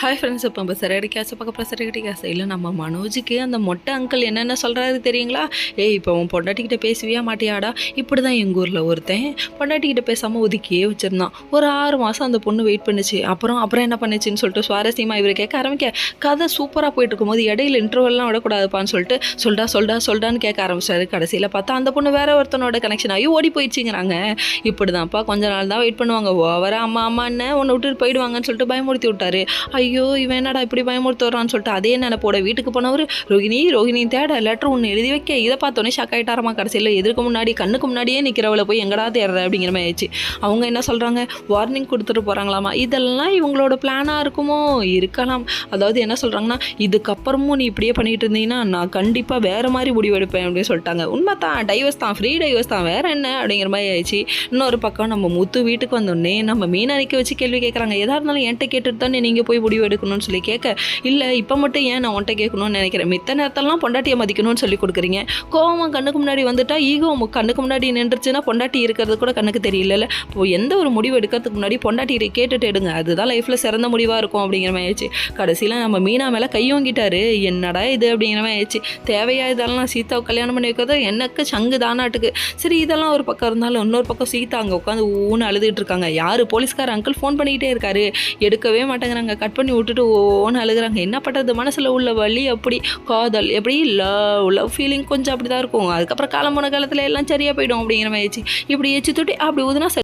Hi friends, இப்போ நம்ம சிறகடி கேஸை பார்க்க போகிற சிறகடி கேஸ் இல்லை நம்ம மனோஜுக்கு அந்த மொட்டை அங்கிள் என்னென்ன சொல்கிறாரு தெரியுங்களா? இப்போ உன் பொண்டாட்டிக்கிட்ட பேசுவியா மாட்டியாடா? இப்படி தான் எங்கள் ஊரில் ஒருத்தன் பொண்டாட்டிக்கிட்ட பேசாமல் ஒதுக்கியே வச்சுருந்தான். ஒரு 6 மாதம் அந்த பொண்ணு வெயிட் பண்ணிச்சு. அப்புறம் என்ன பண்ணிச்சுன்னு சொல்லிட்டு சுவாரஸ்யமாக இவர் கேட்க ஆரம்பிக்க கதை சூப்பராக போயிட்டு இருக்கும்போது இடையில இன்டர்வெல்லாம் விடக்கூடாதுப்பான்னு சொல்லிட்டு சொல்டான்னு கேட்க ஆரம்பிச்சாரு. கடைசியில் பார்த்தா அந்த பொண்ணு வேற ஒருத்தனோட கனெக்ஷன் ஆகி ஓடி போயிடுச்சுங்கிறாங்க. இப்படி தான்ப்பா கொஞ்ச நாள் தான் வெயிட் பண்ணுவாங்க. ஓவரா அம்மான்னு ஒன்று விட்டுட்டு போயிடுவாங்கன்னு சொல்லிட்டு பயமுறுத்தி விட்டாரு. ஐயோ இவன் என்னடா இப்படி பயமுறுத்து வர்றான்னு சொல்லிட்டு அதே நினைப்போட வீட்டுக்கு போனவர் ரோகிணி தேட லெட்டர் ஒன்று எழுதி வைக்க இதை பார்த்தோன்னே ஷாக் ஆகிட்டாரமா. கடைசியில் கண்ணுக்கு முன்னாடியே நிற்கிறவளை போய் எங்கடா தேடுற அப்படிங்கிற மாதிரி ஆயிடுச்சு. அவங்க என்ன சொல்கிறாங்க, வார்னிங் கொடுத்துட்டு போகிறாங்களாமா. இதெல்லாம் இவங்களோட பிளானாக இருக்குமோ? இருக்கலாம். அதாவது என்ன சொல்கிறாங்கன்னா, இதுக்கப்புறமும் நீ இப்படியே பண்ணிட்டு இருந்தீங்கன்னா நான் கண்டிப்பாக வேறு மாதிரி முடிவு எடுப்பேன் அப்படின்னு சொல்லிட்டாங்க. உண்மை தான், டைவர்ஸ் தான், ஃப்ரீ டைவர்ஸ் தான், வேறு என்ன அப்படிங்கிற மாதிரி ஆயிடுச்சு. இன்னொரு பக்கம் நம்ம முத்து வீட்டுக்கு வந்தோடனே நம்ம மீனா நிற்க வச்சு கேள்வி கேட்குறாங்க. எதாக இருந்தாலும் என்கிட்ட கேட்டுட்டு தானே நீங்கள் போய் முடிவு எடுக்கணும்னு சொல்லி கேட்க, இல்லை இப்போ மட்டும் ஏன் நான் உன்ட்ட கேட்கணும்னு நினைக்கிறேன், மித்த நேரத்தெல்லாம் பொண்டாட்டியை மதிக்கணும்னு சொல்லி கொடுக்குறீங்க. கோவம் கண்ணுக்கு முன்னாடி வந்துட்டா ஈகோ கண்ணுக்கு முன்னாடி நின்றுச்சுன்னா பொண்டாட்டி இருக்கிறது கூட கண்ணுக்கு தெரியல. இப்போ எந்த ஒரு முடிவு எடுக்கிறதுக்கு முன்னாடி பொண்டாட்டியை கேட்டுட்டு எடுங்க, அதுதான் லைஃப்பில் சிறந்த முடிவாக இருக்கும் அப்படிங்கிற மாதிரி ஆயிடுச்சு. கடைசியில் நம்ம மீனா மேலே கையோங்கிட்டாரு. என்னடா இது அப்படிங்கிற மாதிரி ஆயிடுச்சு. தேவையா இதெல்லாம்? சீதாவை கல்யாணம் பண்ணி வைக்கிறது எனக்கு சங்கு தானாட்டுக்கு. சரி, இதெல்லாம் ஒரு பக்கம் இருந்தாலும் இன்னொரு பக்கம் சீதா அங்கே உட்காந்து ஊன்னு அழுதுட்டு இருக்காங்க. யார்? போலீஸ்கார அங்கிள் ஃபோன் பண்ணிக்கிட்டே இருக்காரு, எடுக்கவே மாட்டேங்கிறாங்க. கட் பண்ணி விட்டுட்டு ஓன்னு அழுகுறாங்க. என்ன பண்ணுறது, மனசில் உள்ள வலி அப்படி. காதல் எப்படி, லவ் ஃபீலிங் கொஞ்சம் அப்படி தான் இருக்கும். அதுக்கப்புறம் காலம் போன காலத்தில் எல்லாம் சரியாக போயிடும் அப்படிங்கிற மாதிரி ஆயிடுச்சு. இப்படி எச்சு தொட்டி அப்படி ஊதுனா